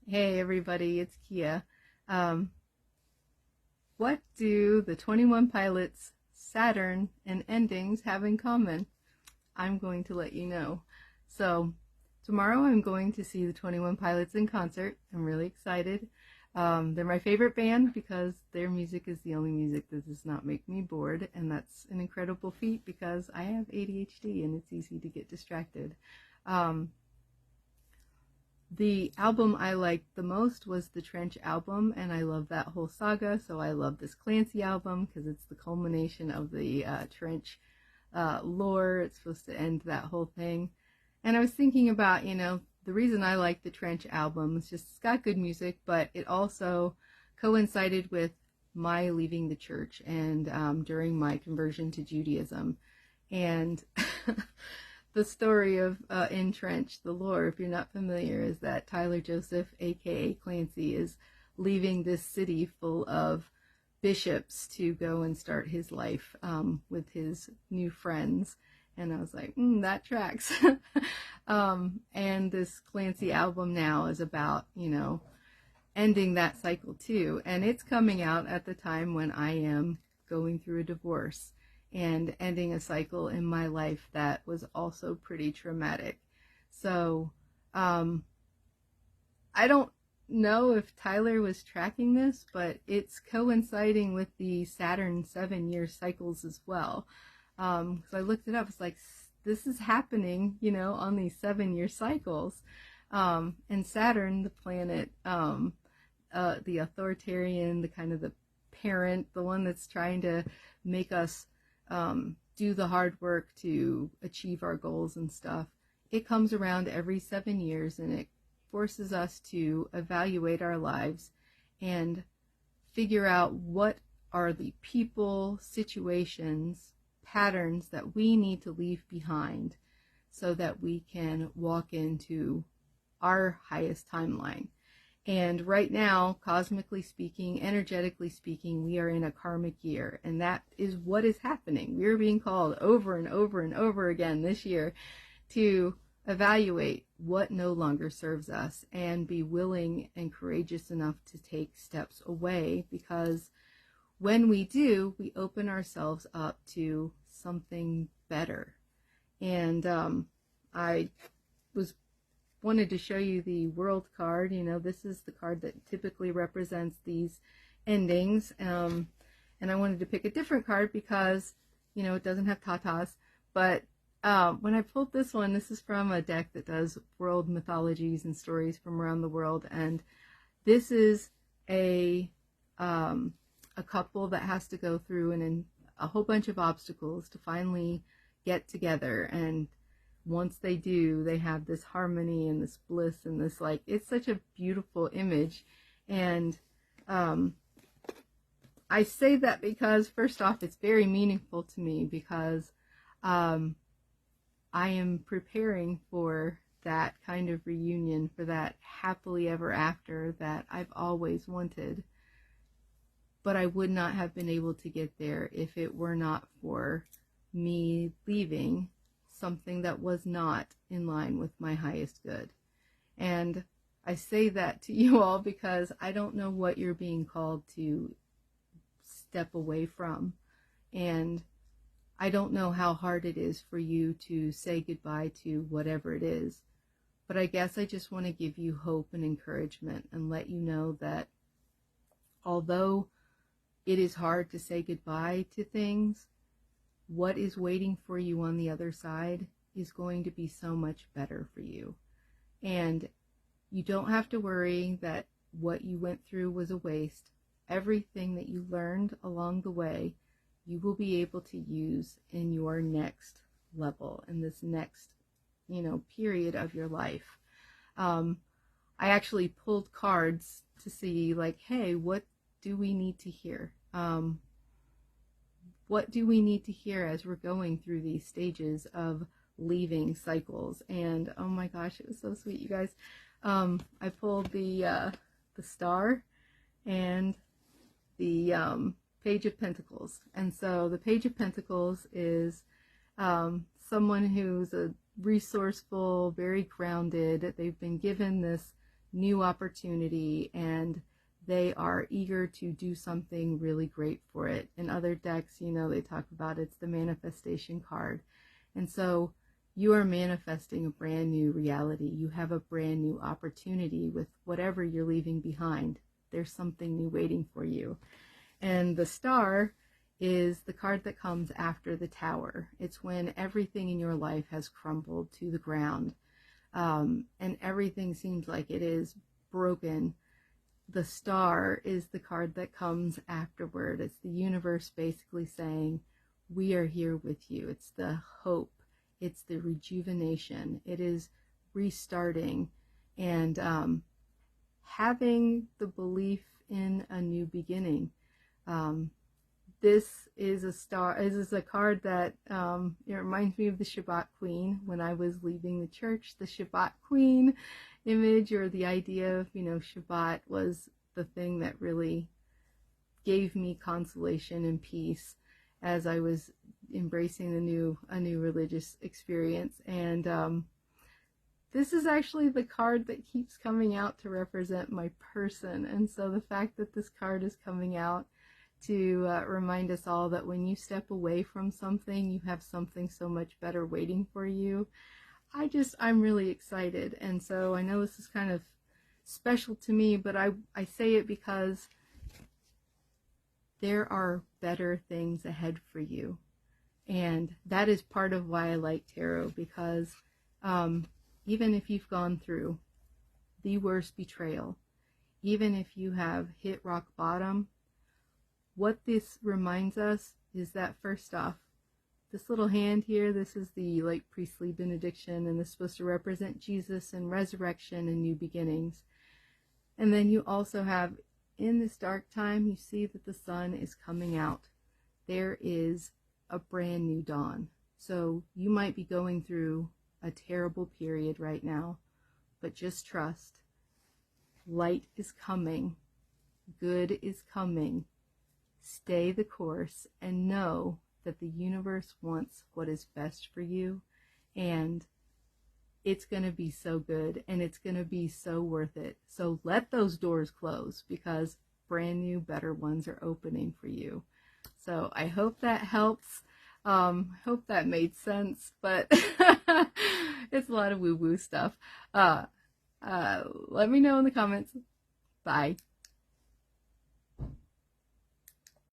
Hey everybody, it's Kia. Um, what do the 21 Pilots, Saturn, and endings have in common? I'm going to let you know. So, tomorrow I'm going to see the 21 Pilots in concert. I'm really excited. They're my favorite band because their music is the only music that does not make me bored, and that's an incredible feat because I have ADHD and it's easy to get distracted. Um, The album I liked the most was the Trench album, and I love that whole saga. So I love this Clancy album because it's the culmination of the Trench lore. It's supposed to end that whole thing. And I was thinking about, the reason I like the Trench album is just it's got good music, but it also coincided with my leaving the church and during my conversion to Judaism. And the story of In Trench, the lore, if you're not familiar, is that Tyler Joseph, aka Clancy, is leaving this city full of bishops to go and start his life with his new friends. And I was like, that tracks. And this Clancy album now is about, ending that cycle too. And it's coming out at the time when I am going through a divorce and ending a cycle in my life that was also pretty traumatic. So, I don't know if Tyler was tracking this, but it's coinciding with the Saturn 7-year cycles as well. So I looked it up. It's like, this is happening, on these 7-year cycles. And Saturn, the planet, the authoritarian, the kind of the parent, the one that's trying to make us do the hard work to achieve our goals and stuff. It comes around every 7 years, and it forces us to evaluate our lives and figure out what are the people, situations, patterns that we need to leave behind so that we can walk into our highest timeline. And right now, cosmically speaking, energetically speaking, we are in a karmic year. And that is what is happening. We are being called over and over and over again this year to evaluate what no longer serves us and be willing and courageous enough to take steps away, because when we do, we open ourselves up to something better. And I was wanted to show you the world card. This is the card that typically represents these endings. And I wanted to pick a different card because, it doesn't have tatas. But when I pulled this one, this is from a deck that does world mythologies and stories from around the world. And this is a couple that has to go through a whole bunch of obstacles to finally get together. And once they do, they have this harmony and this bliss and this, it's such a beautiful image. And I say that because, first off, it's very meaningful to me because I am preparing for that kind of reunion, for that happily ever after that I've always wanted. But I would not have been able to get there if it were not for me leaving something that was not in line with my highest good. And I say that to you all because I don't know what you're being called to step away from. And I don't know how hard it is for you to say goodbye to whatever it is. But I guess I just want to give you hope and encouragement and let you know that although it is hard to say goodbye to things, what is waiting for you on the other side is going to be so much better for you. And you don't have to worry that what you went through was a waste. Everything that you learned along the way, you will be able to use in your next level, in this next, period of your life. I actually pulled cards to see, hey, what do we need to hear? What do we need to hear as we're going through these stages of leaving cycles? And oh my gosh, it was so sweet, you guys. I pulled the star and the Page of Pentacles. And so the Page of Pentacles is someone who's a resourceful, very grounded. They've been given this new opportunity, and they are eager to do something really great for it. In other decks, you know, they talk about it's the manifestation card. And so you are manifesting a brand new reality. You have a brand new opportunity with whatever you're leaving behind. There's something new waiting for you. And the star is the card that comes after the tower. It's when everything in your life has crumbled to the ground, and everything seems like it is broken. The star is the card that comes afterward. It's the universe basically saying, we are here with you. It's the hope. It's the rejuvenation. It is restarting and having the belief in a new beginning. This is a star. This is a card that it reminds me of the Shabbat Queen. When I was leaving the church, the Shabbat Queen image, or the idea of, you know, Shabbat was the thing that really gave me consolation and peace as I was embracing a new religious experience. And this is actually the card that keeps coming out to represent my person. And so the fact that this card is coming out to remind us all that when you step away from something, you have something so much better waiting for you. I'm really excited. And so I know this is kind of special to me, but I say it because there are better things ahead for you. And that is part of why I like tarot, because even if you've gone through the worst betrayal, even if you have hit rock bottom, what this reminds us is that, first off, this little hand here, this is the like priestly benediction, and this is supposed to represent Jesus and resurrection and new beginnings. And then you also have, in this dark time, you see that the sun is coming out. There is a brand new dawn. So you might be going through a terrible period right now, but just trust. Light is coming. Good is coming. Stay the course and know that the universe wants what is best for you, and it's going to be so good, and it's going to be so worth it. So let those doors close, because brand new, better ones are opening for you. So I hope that helps. Hope that made sense, but it's a lot of woo-woo stuff. Let me know in the comments. Bye.